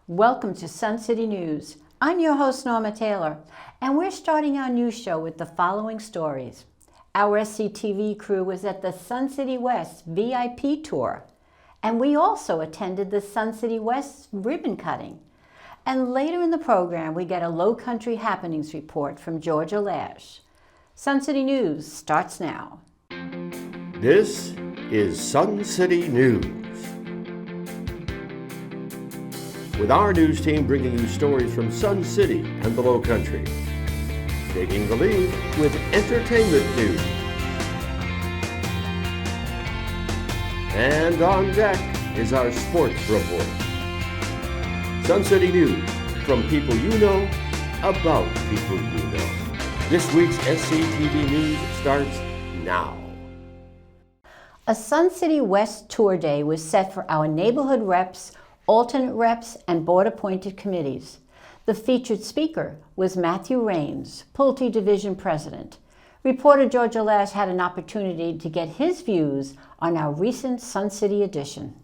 Welcome to Sun City News. I'm your host, Norma Taylor, and we're starting our news show with the following stories. Our SCTV crew was at the Sun City West VIP tour, and we also attended the Sun City West ribbon cutting. And later in the program, we get a Low Country Happenings report from Georgia Lash. Sun City News starts now. This is Sun City News, with our news team bringing you stories from Sun City and the Low Country, taking the lead with entertainment news. And on deck is our sports report. Sun City News, from people you know, about people you know. This week's SCTV News starts now. A Sun City West tour day was set for our neighborhood reps, alternate reps, and board-appointed committees. The featured speaker was Matthew Raines, Pulte Division President. Reporter Georgia Lash had an opportunity to get his views on our recent Sun City edition.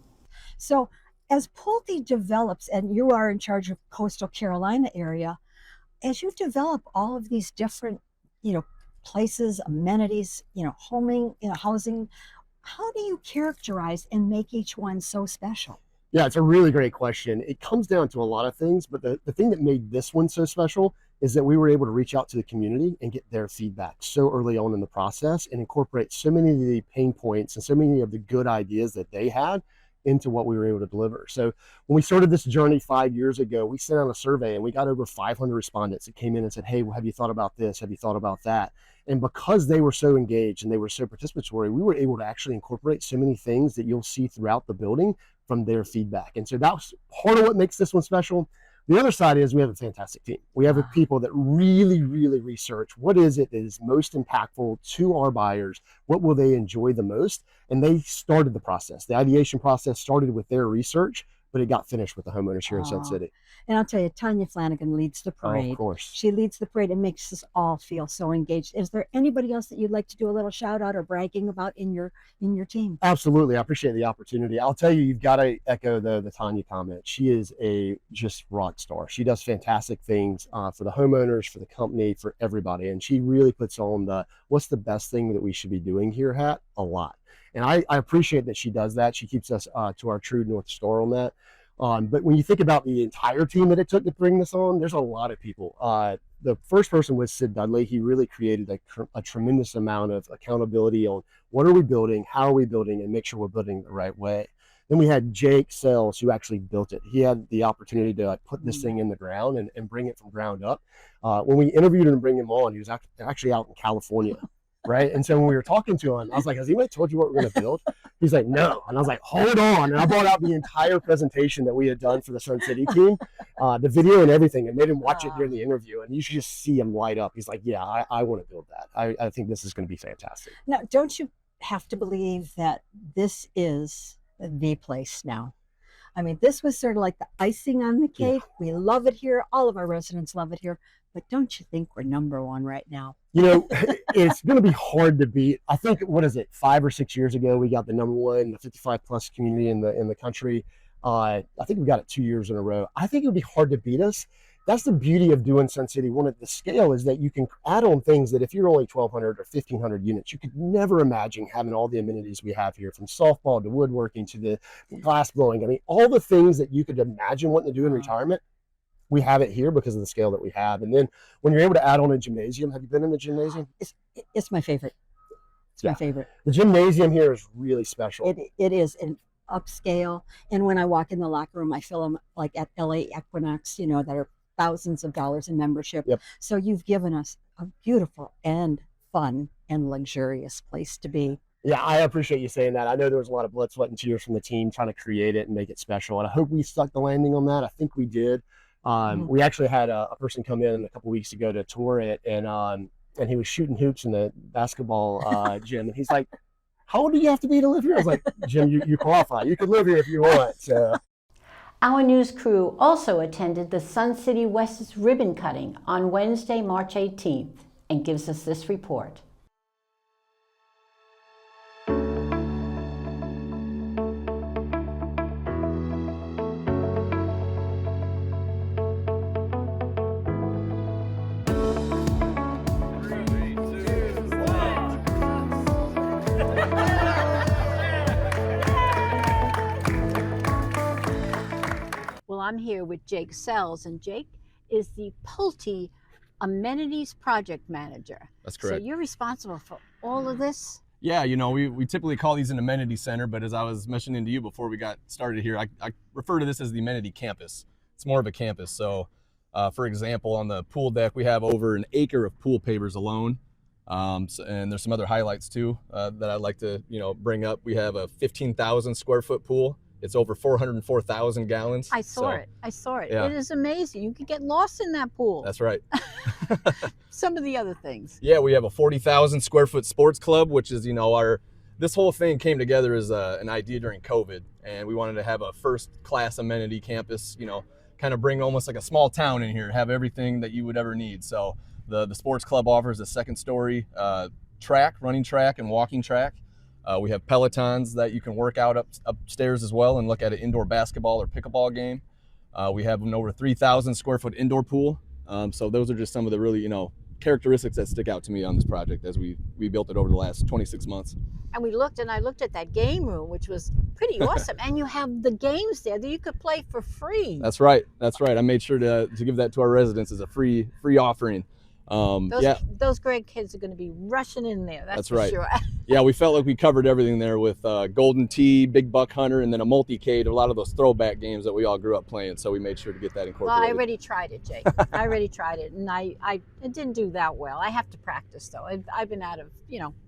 So as Pulte develops, and you are in charge of coastal Carolina area, as you develop all of these different, places, amenities, homing, housing, how do you characterize and make each one so special? Yeah, it's a really great question. It comes down to a lot of things, but the thing that made this one so special is that we were able to reach out to the community and get their feedback so early on in the process and incorporate so many of the pain points and so many of the good ideas that they had into what we were able to deliver. So when we started this journey 5 years ago, we sent out a survey and we got over 500 respondents that came in and said, hey, well, have you thought about this? Have you thought about that? And because they were so engaged and they were so participatory, we were able to actually incorporate so many things that you'll see throughout the building from their feedback. And so that was part of what makes this one special. The other side is we have a fantastic team. We have people that really, really research what is it that is most impactful to our buyers, what will they enjoy the most, and they started the process. The ideation process started with their research, but it got finished with the homeowners here in Sun City. And I'll tell you, Tanya Flanagan leads the parade. Oh, of course. She leads the parade and makes us all feel so engaged. Is there anybody else that you'd like to do a little shout out or bragging about in your team? Absolutely. I appreciate the opportunity. I'll tell you, you've got to echo the Tanya comment. She is a just rock star. She does fantastic things for the homeowners, for the company, for everybody. And she really puts on what's the best thing that we should be doing here hat a lot. And I appreciate that she does that. She keeps us to our true North Star on that. But when you think about the entire team that it took to bring this on, there's a lot of people. The first person was Sid Dudley. He really created a tremendous amount of accountability on what are we building, how are we building, and make sure we're building the right way. Then we had Jake Sells, who actually built it. He had the opportunity to put this thing in the ground and bring it from ground up. When we interviewed him and bring him on, he was actually out in California. Right. And so when we were talking to him, I was like, has anybody told you what we're going to build? He's like, no. And I was like, hold on. And I brought out the entire presentation that we had done for the Sun City team, the video and everything, and made him watch it during the interview. And you should just see him light up. He's like, yeah, I want to build that. I think this is going to be fantastic. Now, don't you have to believe that this is the place now? I mean, this was sort of like the icing on the cake. Yeah. We love it here. All of our residents love it here. But don't you think we're number one right now? It's going to be hard to beat. I think, 5 or 6 years ago, we got the number one, the 55 plus community in the country. I think we got it 2 years in a row. I think it would be hard to beat us. That's the beauty of doing Sun City. One of the scale is that you can add on things that if you're only 1,200 or 1,500 units, you could never imagine having all the amenities we have here, from softball to woodworking to the glass blowing. I mean, all the things that you could imagine wanting to do in retirement. We have it here because of the scale that we have. And then when you're able to add on a gymnasium, have you been in the gymnasium? It's my favorite. It's my favorite. The gymnasium here is really special. It is an upscale. And when I walk in the locker room, I feel them like at LA Equinox, that are thousands of dollars in membership. Yep. So you've given us a beautiful and fun and luxurious place to be. Yeah, I appreciate you saying that. I know there was a lot of blood, sweat, and tears from the team trying to create it and make it special. And I hope we stuck the landing on that. I think we did. We actually had a person come in a couple weeks ago to tour it, and he was shooting hoops in the basketball gym. And he's like, how old do you have to be to live here? I was like, Jim, you qualify. You can live here if you want. So. Our news crew also attended the Sun City West's ribbon cutting on Wednesday, March 18th, and gives us this report. Well, I'm here with Jake Sells, and Jake is the Pulte Amenities Project Manager. That's correct. So you're responsible for all of this? Yeah, you know, we typically call these an amenity center, but as I was mentioning to you before we got started here, I refer to this as the amenity campus. It's more of a campus. So, for example, on the pool deck, we have over an acre of pool pavers alone. And there's some other highlights too that I'd like to, bring up. We have a 15,000 square foot pool. It's over 404,000 gallons. I saw it. Yeah. It is amazing. You could get lost in that pool. That's right. Some of the other things. Yeah, we have a 40,000 square foot sports club, which is, this whole thing came together as an idea during COVID, and we wanted to have a first class amenity campus, kind of bring almost like a small town in here, have everything that you would ever need. So the sports club offers a second story running track and walking track. We have Pelotons that you can work out upstairs as well and look at an indoor basketball or pickleball game. We have an over 3,000 square foot indoor pool. So those are just some of the really, characteristics that stick out to me on this project as we built it over the last 26 months. And I looked at that game room, which was pretty awesome. And you have the games there that you could play for free. That's right. I made sure to give that to our residents as a free offering. Those great kids are going to be rushing in there. That's for right. Sure. Yeah, we felt like we covered everything there with Golden Tee, Big Buck Hunter, and then a multi-cade, a lot of those throwback games that we all grew up playing. So we made sure to get that incorporated. Well, I already tried it, Jake. I already tried it, and I didn't do that well. I have to practice though. I've been out of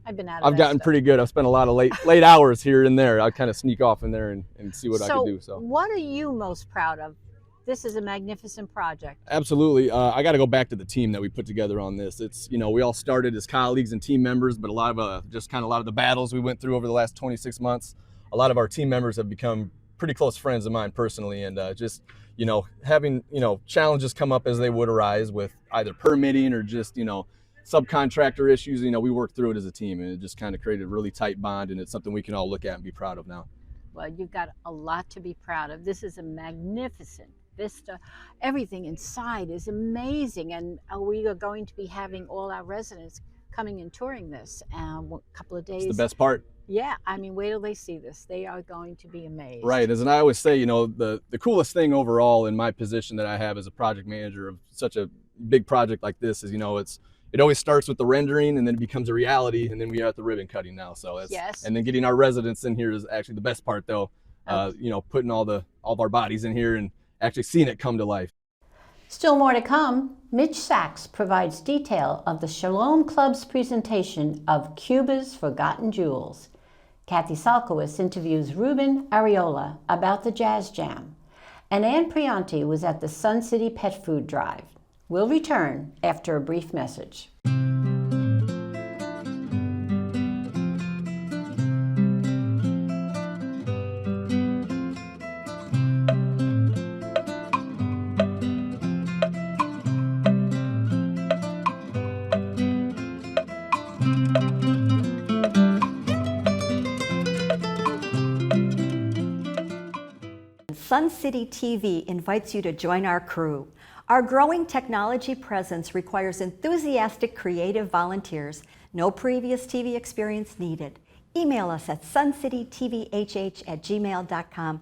I've gotten pretty good. I've spent a lot of late hours here and there. I kind of sneak off in there and see what I can do. So what are you most proud of? This is a magnificent project. Absolutely. I got to go back to the team that we put together on this. It's, we all started as colleagues and team members, but a lot of the battles we went through over the last 26 months, a lot of our team members have become pretty close friends of mine personally. And having, challenges come up as they would arise with either permitting or just, subcontractor issues, we worked through it as a team, and it just kind of created a really tight bond, and it's something we can all look at and be proud of now. Well, you've got a lot to be proud of. This is a magnificent vista. Everything inside is amazing, and we are going to be having all our residents coming and touring this a couple of days. It's the best part. Yeah, wait till they see this. They are going to be amazed. Right, as I always say, the coolest thing overall in my position that I have as a project manager of such a big project like this is, it always starts with the rendering, and then it becomes a reality, and then we are at the ribbon cutting now. So yes. And then getting our residents in here is actually the best part, though. Putting all of our bodies in here and actually seeing it come to life. Still more to come. Mitch Sachs provides detail of the Shalom Club's presentation of Cuba's Forgotten Jewels. Kathy Salkowitz interviews Ruben Areola about the Jazz Jam. And Ann Prianti was at the Sun City Pet Food Drive. We'll return after a brief message. Sun City TV invites you to join our crew. Our growing technology presence requires enthusiastic, creative volunteers. No previous TV experience needed. Email us at suncitytvhh@gmail.com.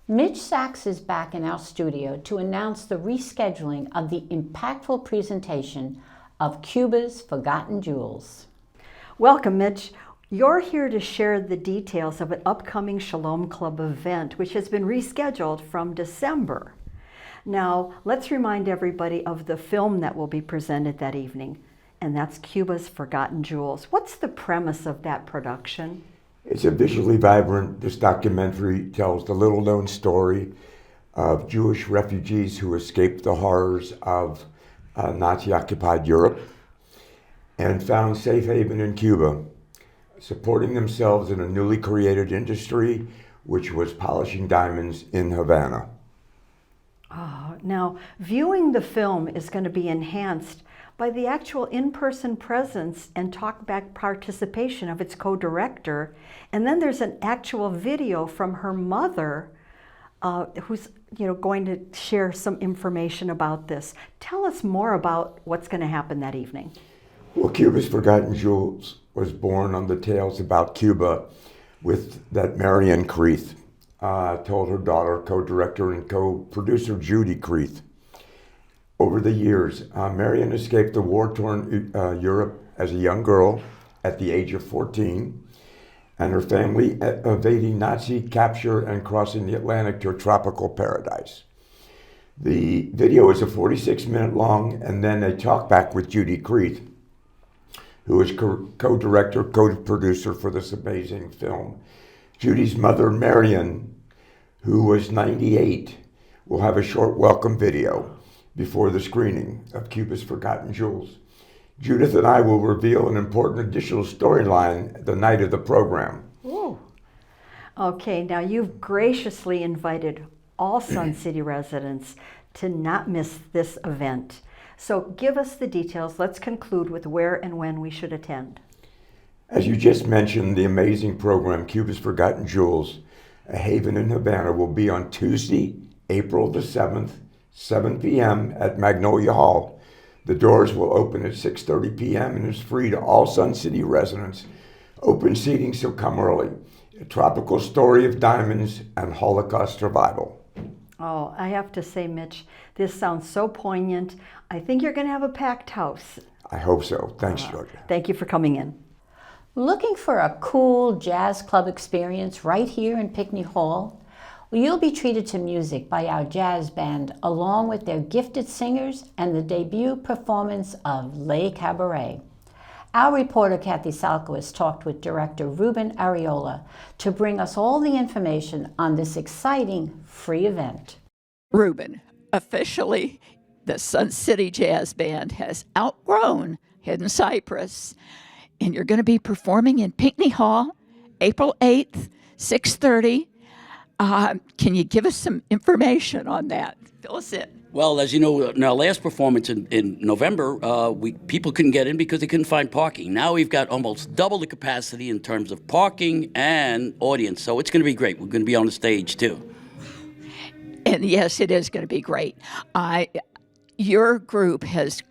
Mitch Sachs is back in our studio to announce the rescheduling of the impactful presentation of Cuba's Forgotten Jewels. Welcome, Mitch. You're here to share the details of an upcoming Shalom Club event, which has been rescheduled from December. Now, let's remind everybody of the film that will be presented that evening, and that's Cuba's Forgotten Jewels. What's the premise of that production? It's a visually vibrant. This documentary tells the little-known story of Jewish refugees who escaped the horrors of Nazi-occupied Europe and found safe haven in Cuba, supporting themselves in a newly created industry, which was polishing diamonds in Havana. Now, viewing the film is going to be enhanced by the actual in-person presence and talkback participation of its co-director. And then there's an actual video from her mother who's going to share some information about this. Tell us more about what's going to happen that evening. Well, Cuba's Forgotten Jewels was born on the tales about Cuba with that Marian Creeth. told her daughter, co-director and co-producer Judy Creeth. Over the years, Marion escaped the war-torn Europe as a young girl at the age of 14, and her family evading Nazi capture and crossing the Atlantic to a tropical paradise. The video is a 46-minute long, and then a talkback with Judy Creeth, who is co-director, co-producer for this amazing film. Judy's mother, Marion, who was 98, will have a short welcome video before the screening of Cuba's Forgotten Jewels. Judith and I will reveal an important additional storyline the night of the program. Ooh. Okay, now you've graciously invited all Sun City residents to not miss this event. So give us the details. Let's conclude with where and when we should attend. As you just mentioned, the amazing program Cuba's Forgotten Jewels, A Haven in Havana, will be on Tuesday, April the 7th, 7 p.m. at Magnolia Hall. The doors will open at 6:30 p.m. and is free to all Sun City residents. Open seating, so come early. A tropical story of diamonds and Holocaust survival. Oh, I have to say, Mitch, this sounds so poignant. I think you're going to have a packed house. I hope so. Thanks, Georgia. Thank you for coming in. Looking for a cool jazz club experience right here in Pinckney Hall? Well, you'll be treated to music by our jazz band, along with their gifted singers and the debut performance of Le Cabaret. Our reporter, Kathy Salko, has talked with director Ruben Areola to bring us all the information on this exciting free event. Ruben, officially, the Sun City Jazz Band has outgrown Hidden Cypress, and you're going to be performing in Pinckney Hall, April 8th, 6:30. Can you give us some information on that? Fill us in. Well, as you know, in our last performance in November, people couldn't get in because they couldn't find parking. Now we've got almost double the capacity in terms of parking and audience, so it's going to be great. We're going to be on the stage, too. And yes, it is going to be great. Your group has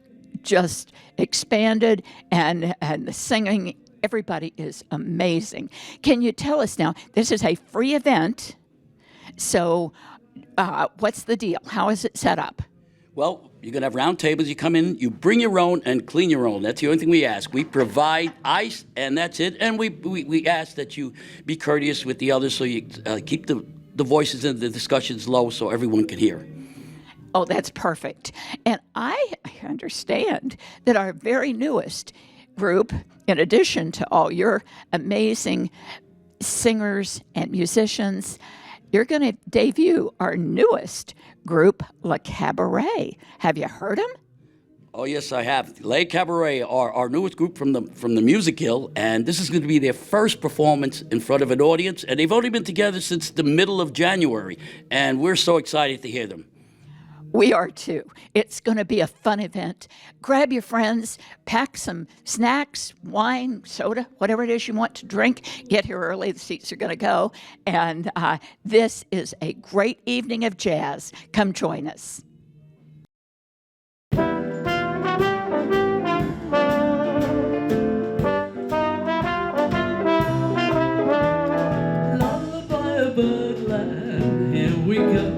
just expanded, and the singing, everybody is amazing. Can you tell us now, this is a free event, so what's the deal? How is it set up? Well, you're going to have round tables. You come in, you bring your own and clean your own. That's the only thing we ask. We provide ice, and that's it. And we ask that you be courteous with the others so you keep the voices and the discussions low so everyone can hear. Oh, that's perfect. And I understand that our very newest group, in addition to all your amazing singers and musicians, you're going to debut our newest group, Le Cabaret. Have you heard them? Oh, yes, I have. Le Cabaret are our newest group from the Music Hill, and this is going to be their first performance in front of an audience, and they've only been together since the middle of January, and we're so excited to hear them. We are too. It's going to be a fun event. Grab your friends, pack some snacks, wine, soda, whatever it is you want to drink. Get here early. The seats are going to go. And this is a great evening of jazz. Come join us. Lullaby of birdland, here we go.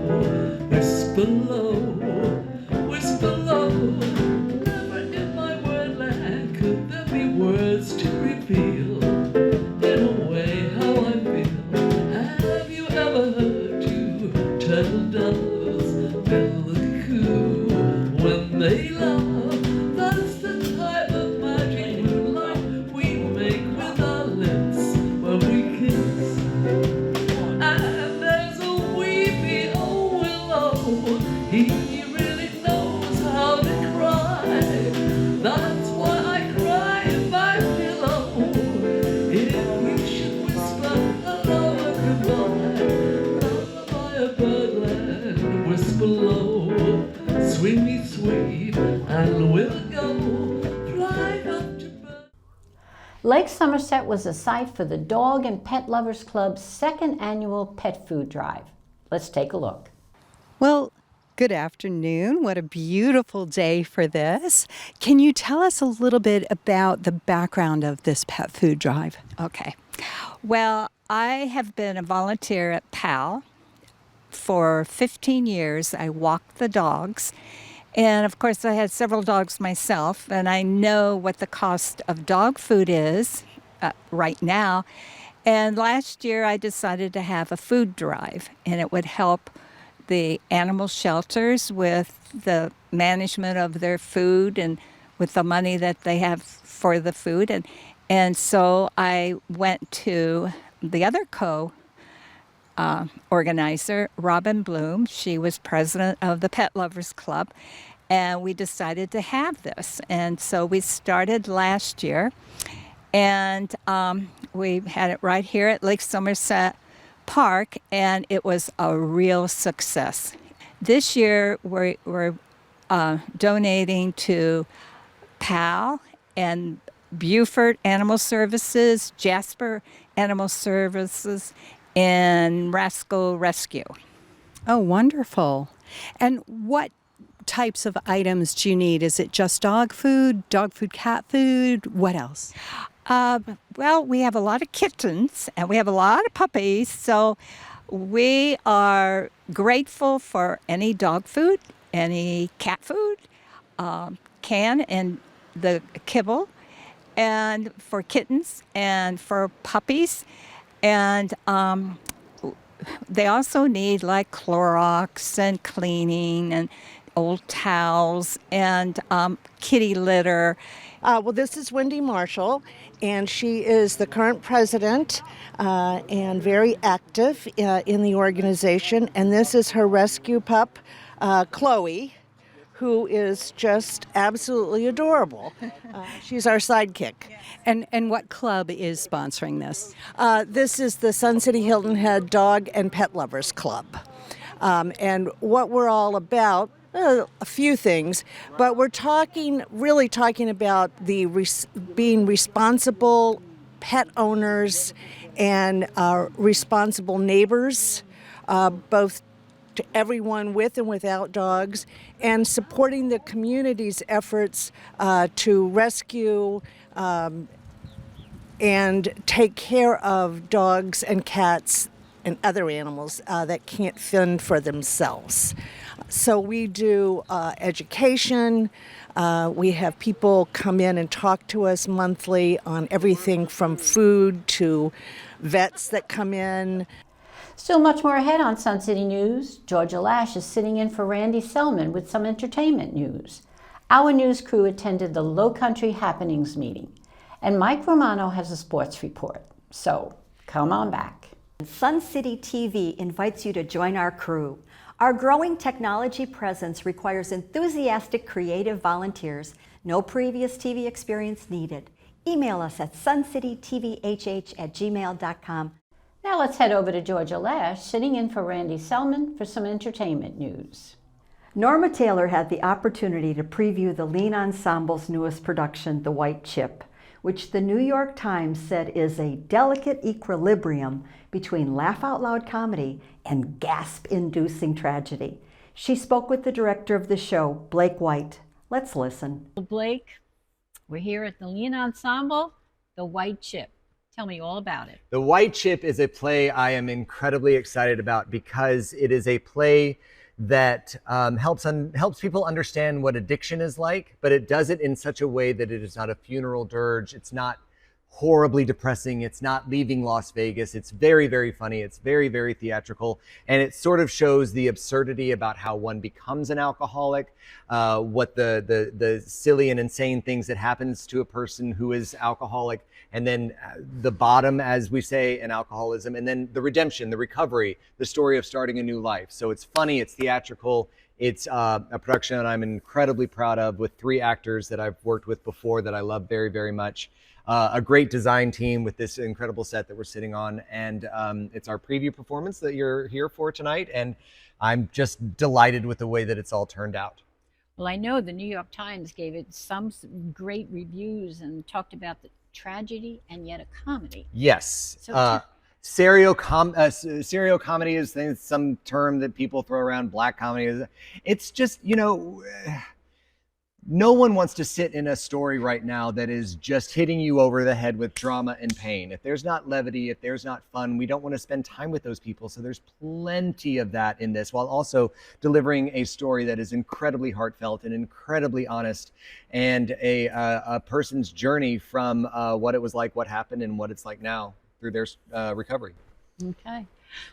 Whisper low, whisper low. Never in my wordland could there be words to reveal, in a way, how I feel. Have you ever heard two turtle doves build a coo when they love? That's the type of magic moonlight we make with our lips when we kiss. And there's a weepy old willow, he really knows how to cry. That's why I cry in my pillow. If we should whisper hello and goodbye, lullaby of birdland, whisper low, swing me sweet, and we'll go fly up to bird. Lake Somerset was a site for the Dog and Pet Lovers Club's second annual pet food drive. Let's take a look. Well, good afternoon. What a beautiful day for this. Can you tell us a little bit about the background of this pet food drive? Okay. Well, I have been a volunteer at PAL for 15 years. I walk the dogs. And of course, I had several dogs myself, and I know what the cost of dog food is right now. And last year, I decided to have a food drive, and it would help the animal shelters with the management of their food and with the money that they have for the food. And so I went to the other organizer, Robin Bloom. She was president of the Pet Lovers Club, and we decided to have this. And so we started last year, and we had it right here at Lake Somerset Park, and it was a real success. This year, we're donating to PAL and Beaufort Animal Services, Jasper Animal Services, and Rascal Rescue. Oh, wonderful. And what types of items do you need? Is it just dog food, cat food? What else? Well, we have a lot of kittens and we have a lot of puppies, so we are grateful for any dog food, any cat food, can and the kibble, and for kittens and for puppies. And they also need like Clorox and cleaning and old towels and kitty litter. Well, this is Wendy Marshall, and she is the current president and very active in the organization. And this is her rescue pup, Chloe, who is just absolutely adorable. She's our sidekick. And what club is sponsoring this? This is the Sun City Hilton Head Dog and Pet Lovers Club. And what we're all about, a few things, but we're really talking about the being responsible pet owners and responsible neighbors, both to everyone with and without dogs, and supporting the community's efforts to rescue and take care of dogs and cats and other animals that can't fend for themselves. So we do education. We have people come in and talk to us monthly on everything from food to vets that come in. Still much more ahead on Sun City News. Georgia Lash is sitting in for Randy Selman with some entertainment news. Our news crew attended the Low Country Happenings meeting, and Mike Romano has a sports report. So come on back. Sun City TV invites you to join our crew. Our growing technology presence requires enthusiastic, creative volunteers. No previous TV experience needed. Email us at suncitytvhh@gmail.com. Now let's head over to Georgia Lash, sitting in for Randy Selman for some entertainment news. Norma Taylor had the opportunity to preview the Lean Ensemble's newest production, The White Chip, which the New York Times said is a delicate equilibrium between laugh-out-loud comedy and gasp-inducing tragedy. She spoke with the director of the show, Blake White. Let's listen. Blake, we're here at the Lean Ensemble, The White Chip. Tell me all about it. The White Chip is a play I am incredibly excited about because it is a play that helps people understand what addiction is like, but it does it in such a way that it is not a funeral dirge. It's not horribly depressing. It's not leaving Las Vegas. It's very, very funny. It's very, very theatrical. And it sort of shows the absurdity about how one becomes an alcoholic, what the silly and insane things that happens to a person who is alcoholic, and then the bottom, as we say, in alcoholism, and then the redemption, the recovery, the story of starting a new life. So it's funny, it's theatrical. It's a production that I'm incredibly proud of, with 3 actors that I've worked with before that I love very, very much. A great design team with this incredible set that we're sitting on. And it's our preview performance that you're here for tonight. And I'm just delighted with the way that it's all turned out. Well, I know the New York Times gave it some great reviews and talked about the tragedy and yet a comedy. Yes. So serial comedy is some term that people throw around. Black comedy is. It's just, no one wants to sit in a story right now that is just hitting you over the head with drama and pain. If there's not levity, if there's not fun, we don't want to spend time with those people. So there's plenty of that in this, while also delivering a story that is incredibly heartfelt and incredibly honest, and a person's journey from what it was like, what happened, and what it's like now through their recovery. Okay.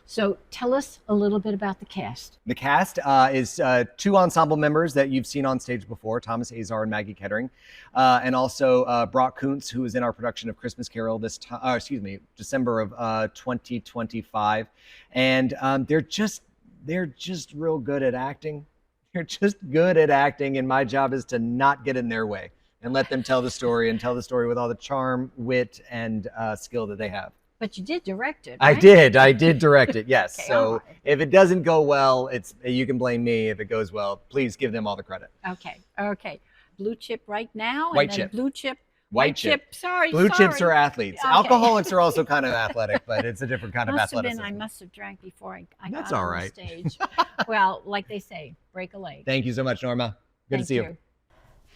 So tell us a little bit about the cast. The cast is two ensemble members that you've seen on stage before, Thomas Azar and Maggie Kettering, and also Brock Kuntz, who was in our production of Christmas Carol December of 2025. And they're just real good at acting. They're just good at acting, and my job is to not get in their way and let them tell the story, and tell the story with all the charm, wit, and skill that they have. But you did direct it, right? I did direct it, yes. Okay, so if it doesn't go well, you can blame me. If it goes well, please give them all the credit. Okay. Blue chip right now? White chip. Blue chip. White chip. Sorry. Blue chips are athletes. Okay. Alcoholics are also kind of athletic, but it's a different kind of athleticism. I must have drank before I That's got all on right. the stage. Well, like they say, break a leg. Thank you so much, Norma. Good to see you.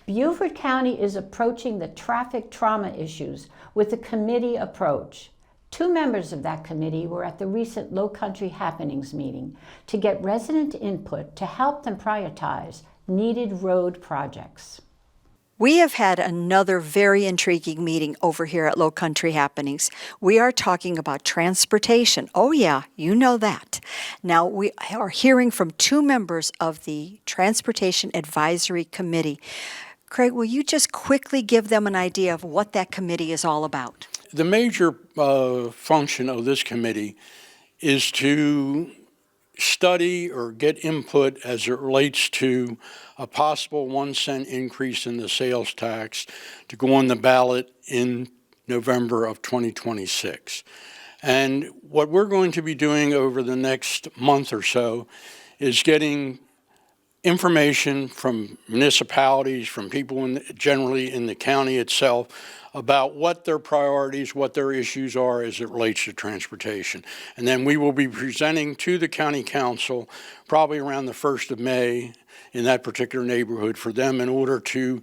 Beaufort County is approaching the traffic trauma issues with a committee approach. 2 members of that committee were at the recent Low Country Happenings meeting to get resident input to help them prioritize needed road projects. We have had another very intriguing meeting over here at Low Country Happenings. We are talking about transportation. Oh yeah, you know that. Now we are hearing from 2 members of the Transportation Advisory Committee. Craig, will you just quickly give them an idea of what that committee is all about? The major function of this committee is to study or get input as it relates to a possible 1 cent increase in the sales tax to go on the ballot in November of 2026. And what we're going to be doing over the next month or so is getting information from municipalities, from people generally in the county itself, about what their priorities, what their issues are as it relates to transportation. And then we will be presenting to the county council probably around the 1st of May in that particular neighborhood for them in order to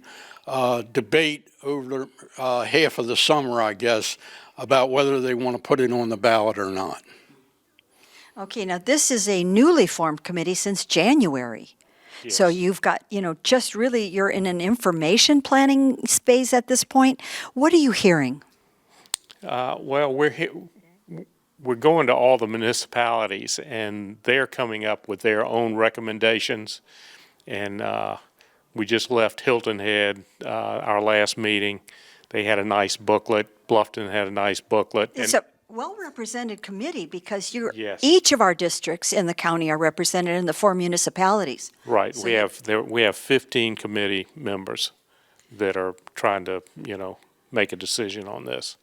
debate over half of the summer, I guess, about whether they want to put it on the ballot or not. Okay, now this is a newly formed committee since January. Yes. So you've got, just really, you're in an information planning space at this point. What are you hearing? Well, we're going to all the municipalities, and they're coming up with their own recommendations. And we just left Hilton Head, our last meeting. They had a nice booklet. Bluffton had a nice booklet. It's a well-represented committee because each of our districts in the county are represented in the 4 municipalities. Right. So we have 15 committee members that are trying to, make a decision on this.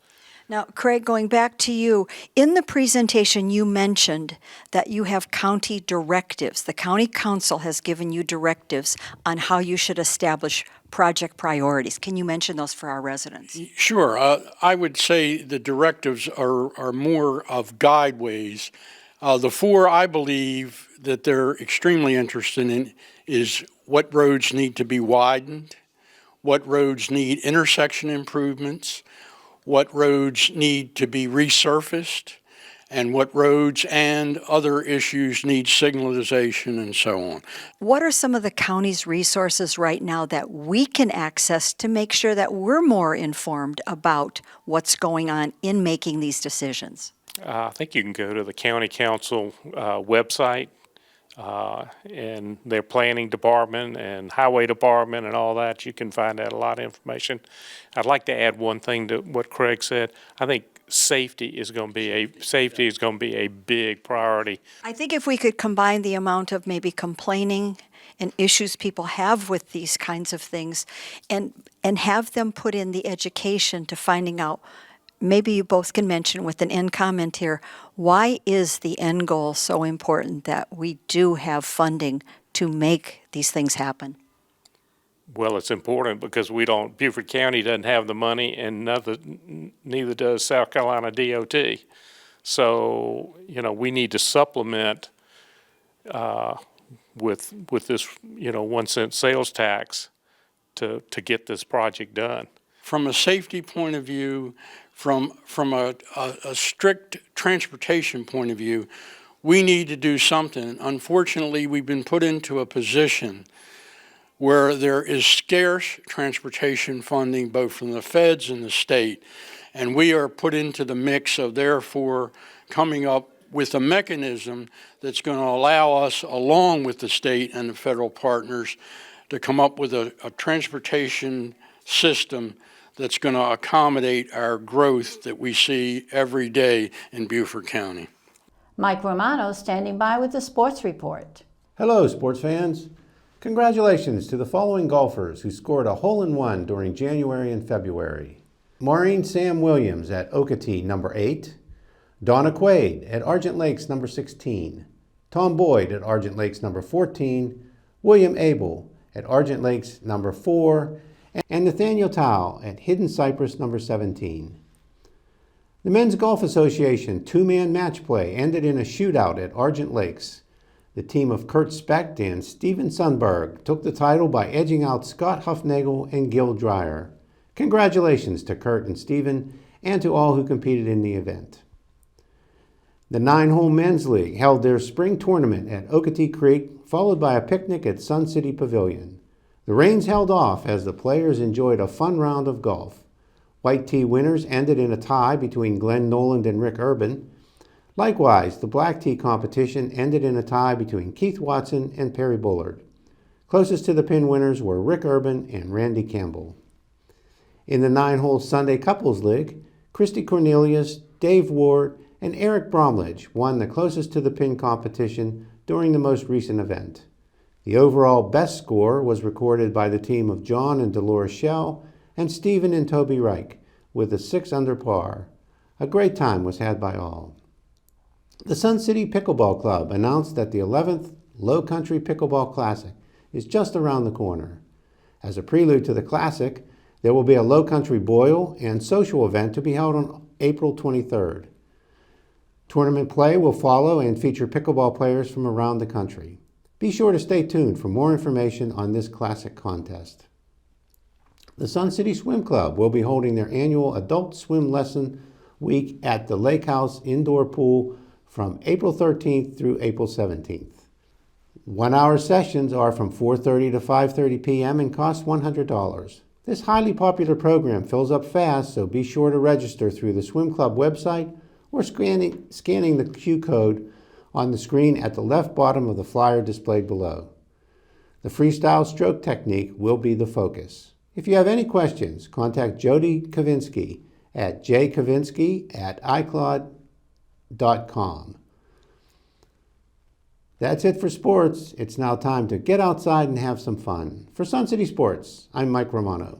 Now, Craig, going back to you, in the presentation you mentioned that you have county directives. The county council has given you directives on how you should establish project priorities. Can you mention those for our residents? Sure. I would say the directives are more of guideways. The 4 I believe that they're extremely interested in is what roads need to be widened, what roads need intersection improvements, what roads need to be resurfaced, and what roads and other issues need signalization and so on. What are some of the county's resources right now that we can access to make sure that we're more informed about what's going on in making these decisions? I think you can go to the county council website and their planning department and highway department and all that. You can find out a lot of information. I'd like to add one thing to what Craig said. I think safety is going to be a big priority. I think if we could combine the amount of maybe complaining and issues people have with these kinds of things and have them put in the education to finding out, maybe you both can mention with an end comment here, why is the end goal so important that we do have funding to make these things happen? Well, it's important because Beaufort County doesn't have the money, and neither does South Carolina DOT. So, we need to supplement with this, 1 cent sales tax to get this project done. From a safety point of view, from a strict transportation point of view, we need to do something. Unfortunately, we've been put into a position where there is scarce transportation funding both from the feds and the state, and we are put into the mix of therefore coming up with a mechanism that's going to allow us, along with the state and the federal partners, to come up with a transportation system that's going to accommodate our growth that we see every day in Beaufort County. Mike Romano standing by with the sports report. Hello, sports fans. Congratulations to the following golfers who scored a hole-in-one during January and February. Maureen Sam Williams at Okatee, number 8. Donna Quaid at Argent Lakes, number 16. Tom Boyd at Argent Lakes, number 14. William Abel at Argent Lakes, number 4. And Nathaniel Tao at Hidden Cypress, number 17. The Men's Golf Association two-man match play ended in a shootout at Argent Lakes. The team of Kurt Specht and Steven Sundberg took the title by edging out Scott Huffnagel and Gil Dreyer. Congratulations to Kurt and Steven and to all who competed in the event. The 9-hole Men's League held their spring tournament at Okatee Creek, followed by a picnic at Sun City Pavilion. The rains held off as the players enjoyed a fun round of golf. White tee winners ended in a tie between Glenn Noland and Rick Urban. Likewise, the black tee competition ended in a tie between Keith Watson and Perry Bullard. Closest to the pin winners were Rick Urban and Randy Campbell. In the 9-hole Sunday Couples League, Christy Cornelius, Dave Ward, and Eric Bromledge won the closest to the pin competition during the most recent event. The overall best score was recorded by the team of John and Dolores Shell and Stephen and Toby Reich with a 6 under par. A great time was had by all. The Sun City Pickleball Club announced that the 11th Low Country Pickleball Classic is just around the corner. As a prelude to the Classic, there will be a Low Country Boil and social event to be held on April 23rd. Tournament play will follow and feature pickleball players from around the country. Be sure to stay tuned for more information on this classic contest. The Sun City Swim Club will be holding their annual Adult Swim Lesson Week at the Lake House Indoor Pool from April 13th through April 17th. 1-hour sessions are from 4:30 to 5:30 p.m. and cost $100. This highly popular program fills up fast, so be sure to register through the Swim Club website or scanning the Q code on the screen at the left bottom of the flyer displayed below. The freestyle stroke technique will be the focus. If you have any questions, contact Jody Kavinsky at jkavinsky@icloud.com. That's it for sports. It's now time to get outside and have some fun. For Sun City Sports, I'm Mike Romano.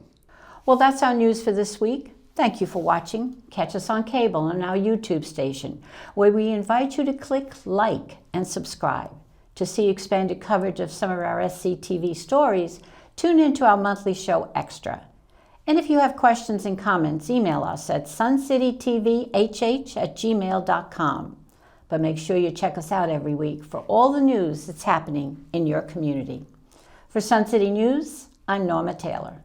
Well, that's our news for this week. Thank you for watching. Catch us on cable on our YouTube station, where we invite you to click like and subscribe. To see expanded coverage of some of our SCTV stories, tune into our monthly show Extra. And if you have questions and comments, email us at suncitytvhh@gmail.com. But make sure you check us out every week for all the news that's happening in your community. For Sun City News, I'm Norma Taylor.